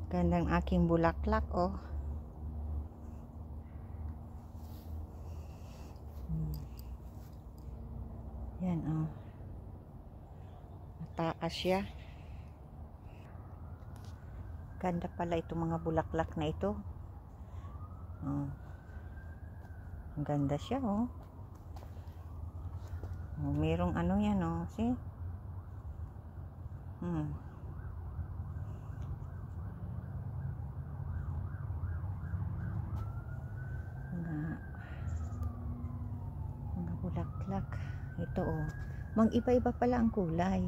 Gandang aking bulaklak, oh. Yan, oh. Mataas siya. Ganda pala itong mga bulaklak na ito. Oh. Ang ganda siya, oh. Oh, merong ano yan, oh. See? Mga bulaklak. Ito, oh. Mag-iba-iba pala ang kulay.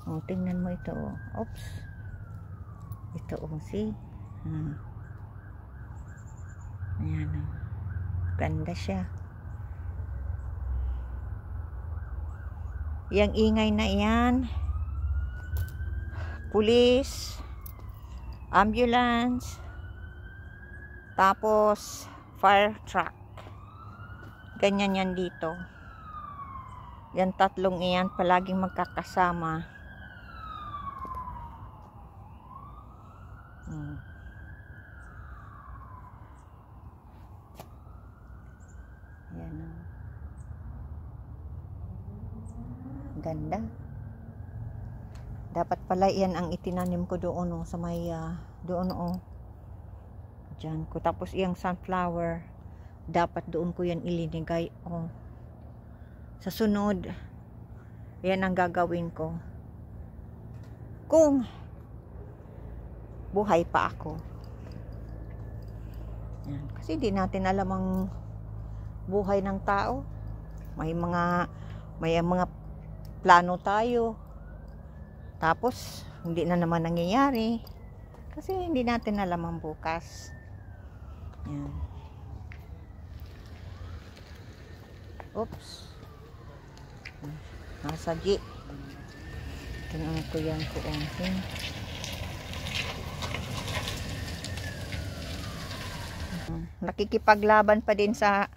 Oh, tingnan mo ito, oh. Oops. Ito, oh. See? Ayan, oh. Ganda siya. Yang ingay na yan. Police. Ambulance. Tapos, fire truck. Ganyan yan dito. Yan tatlong iyan palaging magkakasama. Yan, oh. Ganda. Dapat pala yan ang itinanim ko doon, oh, sa may doon, oh. Diyan ko. Tapos iyang sunflower, dapat doon ko yan ilinigay, oh. Sa sunod, yan ang gagawin ko. Kung buhay pa ako. Yan. Kasi di natin alam ang buhay ng tao. May mga plano tayo. Tapos, hindi na naman nangyayari. Kasi hindi natin alam ang bukas. Yan. Oops. Nasa G. Tingnan ko yan ko. Nakikipaglaban pa din sa